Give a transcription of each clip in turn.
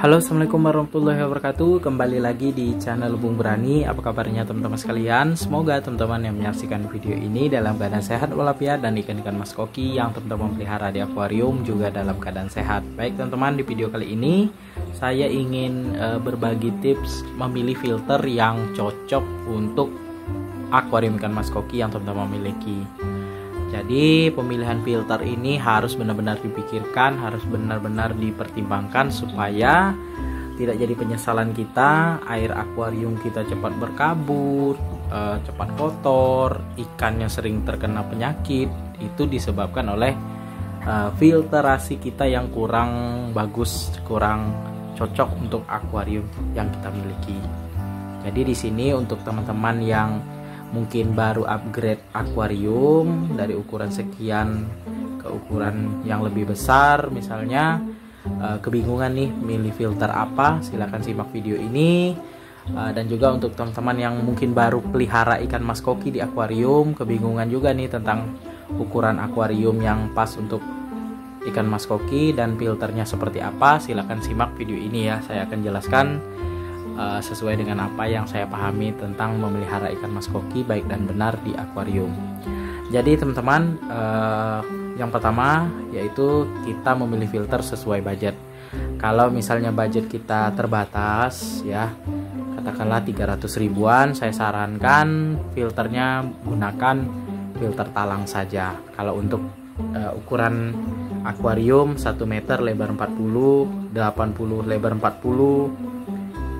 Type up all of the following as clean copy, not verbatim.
Halo, assalamualaikum warahmatullahi wabarakatuh. Kembali lagi di channel Bung Berani. Apa kabarnya teman-teman sekalian? Semoga teman-teman yang menyaksikan video ini dalam keadaan sehat walafiat dan ikan-ikan mas koki yang teman-teman pelihara di akuarium juga dalam keadaan sehat. Baik teman-teman, di video kali ini saya ingin berbagi tips memilih filter yang cocok untuk akuarium ikan mas koki yang teman-teman miliki. Jadi pemilihan filter ini harus benar-benar dipikirkan, harus benar-benar dipertimbangkan supaya tidak jadi penyesalan kita, air akuarium kita cepat berkabut, cepat kotor, ikannya sering terkena penyakit. Itu disebabkan oleh filterasi kita yang kurang bagus, kurang cocok untuk akuarium yang kita miliki. Jadi di sini untuk teman-teman yang mungkin baru upgrade akuarium dari ukuran sekian ke ukuran yang lebih besar, misalnya kebingungan nih milih filter apa, silahkan simak video ini. Dan juga untuk teman-teman yang mungkin baru pelihara ikan mas koki di akuarium, kebingungan juga nih tentang ukuran akuarium yang pas untuk ikan mas koki dan filternya seperti apa, silahkan simak video ini ya. Saya akan jelaskan sesuai dengan apa yang saya pahami tentang memelihara ikan mas koki baik dan benar di akuarium. Jadi teman-teman, yang pertama yaitu kita memilih filter sesuai budget. Kalau misalnya budget kita terbatas ya, katakanlah 300 ribuan, saya sarankan filternya gunakan filter talang saja. Kalau untuk ukuran akuarium 1 meter lebar 40, 80 lebar 40,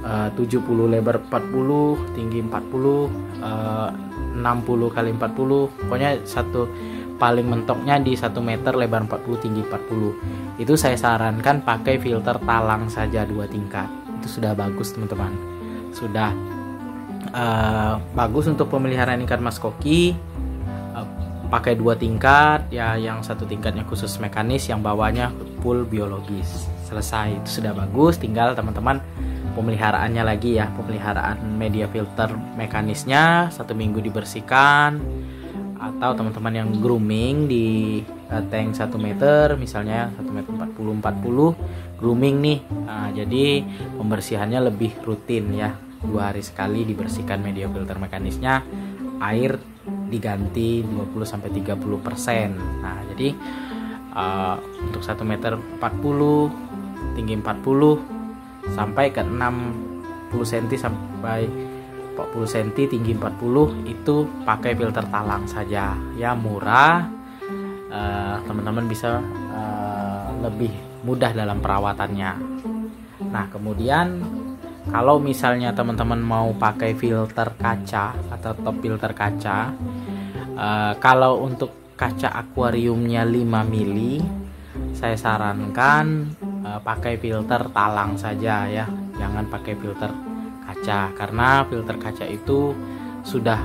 70 lebar 40, tinggi 40, 60 kali 40, pokoknya satu paling mentoknya di 1 meter lebar 40, tinggi 40. Itu saya sarankan pakai filter talang saja 2 tingkat. Itu sudah bagus teman-teman. Sudah bagus untuk pemeliharaan ikan mas koki. Pakai 2 tingkat ya, yang 1 tingkatnya khusus mekanis, yang bawahnya full biologis. Selesai, itu sudah bagus. Tinggal teman-teman pemeliharaannya lagi ya, pemeliharaan media filter mekanisnya 1 minggu dibersihkan, atau teman-teman yang grooming di tank 1 meter, misalnya 1 meter 40 grooming nih. Nah, jadi pembersihannya lebih rutin ya, 2 hari sekali dibersihkan media filter mekanisnya, air diganti 20-30%. Nah, jadi untuk 1 meter 40, tinggi 40 sampai ke 60 cm sampai 40 cm, tinggi 40, itu pakai filter talang saja ya, murah. Teman-teman bisa lebih mudah dalam perawatannya. Nah, kemudian kalau misalnya teman-teman mau pakai filter kaca atau top filter kaca, kalau untuk kaca akuariumnya 5 mili, saya sarankan pakai filter talang saja ya, jangan pakai filter kaca, karena filter kaca itu sudah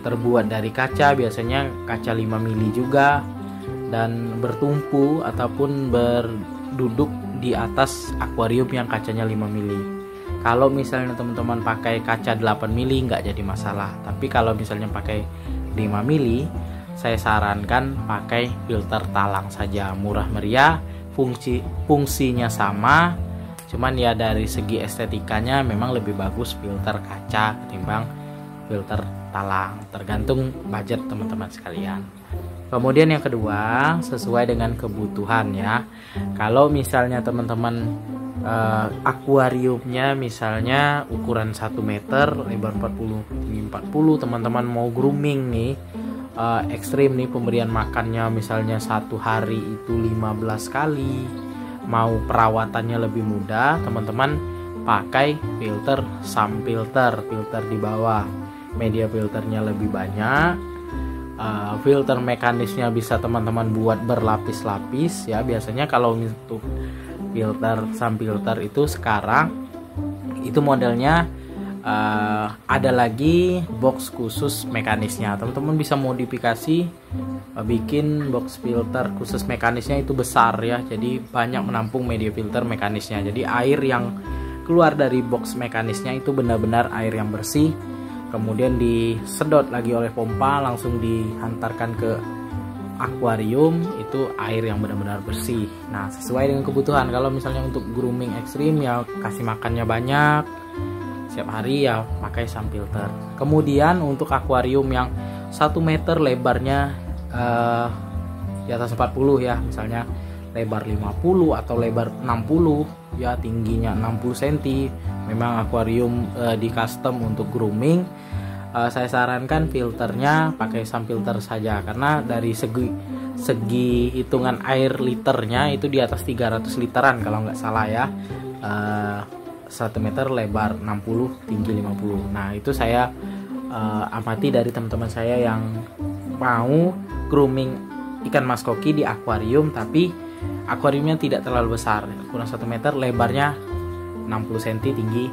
terbuat dari kaca, biasanya kaca 5 mili juga, dan bertumpu ataupun berduduk di atas akuarium yang kacanya 5 mili. Kalau misalnya teman-teman pakai kaca 8 mili nggak jadi masalah, tapi kalau misalnya pakai 5 mili, saya sarankan pakai filter talang saja, murah meriah, fungsinya sama, cuman ya dari segi estetikanya memang lebih bagus filter kaca ketimbang filter talang, tergantung budget teman-teman sekalian. Kemudian yang kedua, sesuai dengan kebutuhan ya. Kalau misalnya teman-teman akuariumnya misalnya ukuran 1 meter lebar 40, tinggi 40, teman-teman mau grooming nih, ekstrim nih pemberian makannya, misalnya 1 hari itu 15 kali, mau perawatannya lebih mudah, teman-teman pakai filter filter di bawah, media filternya lebih banyak, filter mekanisnya bisa teman-teman buat berlapis-lapis ya. Biasanya kalau untuk filter filter itu sekarang itu modelnya ada lagi box khusus mekanisnya. Teman-teman bisa modifikasi, bikin box filter khusus mekanisnya itu besar ya, jadi banyak menampung media filter mekanisnya. Jadi air yang keluar dari box mekanisnya itu benar-benar air yang bersih, kemudian disedot lagi oleh pompa, langsung dihantarkan ke akuarium itu air yang benar-benar bersih. Nah, sesuai dengan kebutuhan. Kalau misalnya untuk grooming ekstrim ya kasih makannya banyak setiap hari, ya pakai sunfilter. Kemudian untuk akuarium yang 1 meter lebarnya di atas 40 ya, misalnya lebar 50 atau lebar 60 ya, tingginya 60 cm, memang akuarium di custom untuk grooming. Saya sarankan filternya pakai sunfilter saja, karena dari segi hitungan air liternya itu di atas 300 literan kalau nggak salah ya. 1 meter lebar 60, tinggi 50. Nah, itu saya amati dari teman-teman saya yang mau grooming ikan mas koki di akuarium, tapi akuariumnya tidak terlalu besar, kurang 1 meter, lebarnya 60 cm, tinggi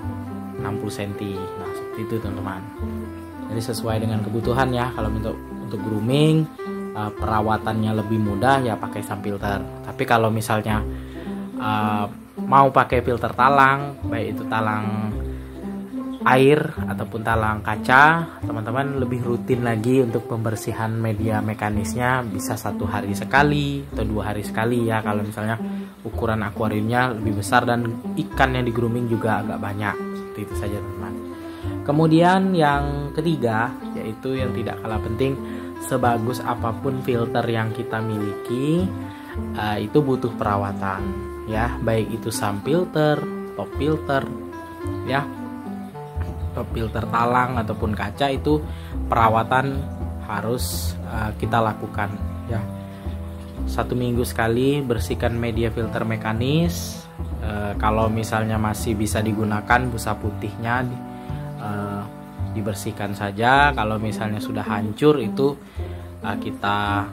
60 cm. Nah, seperti itu teman-teman. Jadi sesuai dengan kebutuhan ya. Kalau untuk grooming perawatannya lebih mudah ya pakai sunfilter. Tapi kalau misalnya mau pakai filter talang, baik itu talang air ataupun talang kaca, teman-teman lebih rutin lagi untuk pembersihan media mekanisnya, bisa 1 hari sekali atau 2 hari sekali ya, kalau misalnya ukuran akuariumnya lebih besar dan ikan yang di grooming juga agak banyak. Seperti itu saja teman-teman. Kemudian yang ketiga, yaitu yang tidak kalah penting, sebagus apapun filter yang kita miliki itu butuh perawatan ya, baik itu sunfilter, top filter ya, top filter talang ataupun kaca, itu perawatan harus kita lakukan ya. 1 minggu sekali bersihkan media filter mekanis. Kalau misalnya masih bisa digunakan, busa putihnya dibersihkan saja. Kalau misalnya sudah hancur, itu kita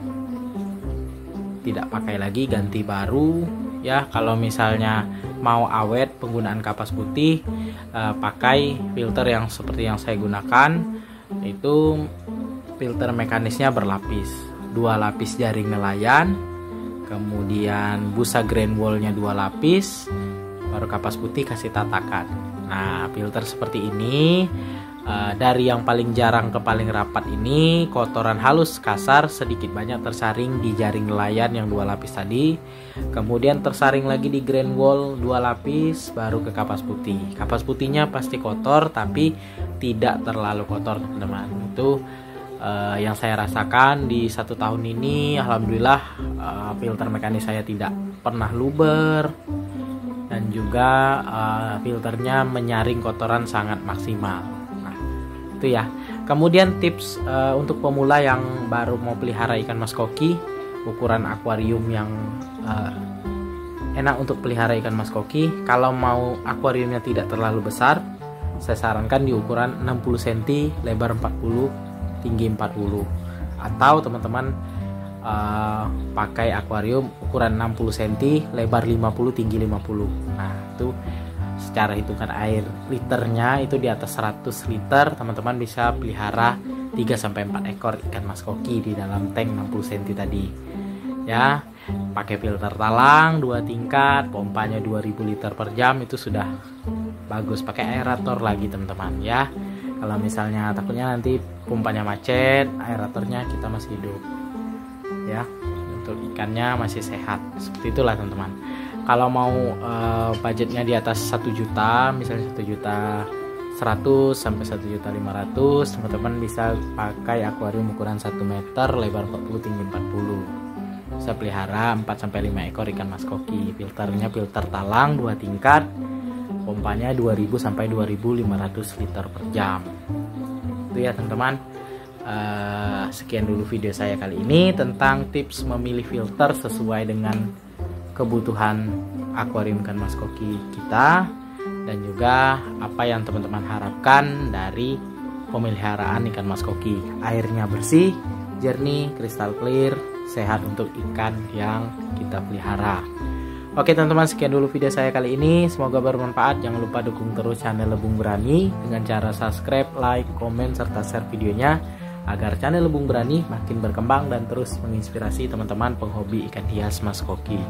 tidak pakai lagi, ganti baru ya. Kalau misalnya mau awet penggunaan kapas putih, pakai filter yang seperti yang saya gunakan, itu filter mekanisnya berlapis, 2 lapis jaring nelayan, kemudian busa grain wallnya 2 lapis, baru kapas putih kasih tatakan. Nah, filter seperti ini dari yang paling jarang ke paling rapat ini, kotoran halus kasar sedikit banyak tersaring di jaring nelayan yang 2 lapis tadi, kemudian tersaring lagi di grain wall 2 lapis, baru ke kapas putih. Kapas putihnya pasti kotor tapi tidak terlalu kotor teman-teman. Itu yang saya rasakan di 1 tahun ini. Alhamdulillah filter mekanis saya tidak pernah luber, dan juga filternya menyaring kotoran sangat maksimal. Nah, itu ya. Kemudian tips untuk pemula yang baru mau pelihara ikan mas koki, ukuran akuarium yang enak untuk pelihara ikan mas koki. Kalau mau akuariumnya tidak terlalu besar, saya sarankan di ukuran 60 cm, lebar 40, tinggi 40. Atau teman-teman pakai akuarium ukuran 60 cm, lebar 50, tinggi 50. Nah, itu secara hitungan air liternya itu di atas 100 liter, teman-teman bisa pelihara 3-4 ekor ikan mas koki di dalam tank 60 cm tadi ya. Pakai filter talang 2 tingkat, pompanya 2000 liter per jam, itu sudah bagus. Pakai aerator lagi teman-teman ya. Kalau misalnya takutnya nanti pompanya macet, aeratornya kita masih hidup ya, untuk ikannya masih sehat. Seperti itulah teman-teman. Kalau mau budgetnya di atas 1 juta, misalnya 1.100.000 sampai 1.500.000, teman-teman bisa pakai akuarium ukuran 1 meter, lebar 40, tinggi 40. Bisa pelihara 4-5 ekor ikan mas koki. Filternya filter talang 2 tingkat, pompanya 2000 sampai 2500 liter per jam. Itu ya teman-teman. Sekian dulu video saya kali ini tentang tips memilih filter sesuai dengan kebutuhan akuarium ikan mas koki kita, dan juga apa yang teman-teman harapkan dari pemeliharaan ikan mas koki. Airnya bersih, jernih, kristal clear, sehat untuk ikan yang kita pelihara. Oke teman-teman, sekian dulu video saya kali ini. Semoga bermanfaat. Jangan lupa dukung terus channel Lebung Berani dengan cara subscribe, like, komen, serta share videonya, agar channel Lebung Berani makin berkembang dan terus menginspirasi teman-teman penghobi ikan hias mas koki.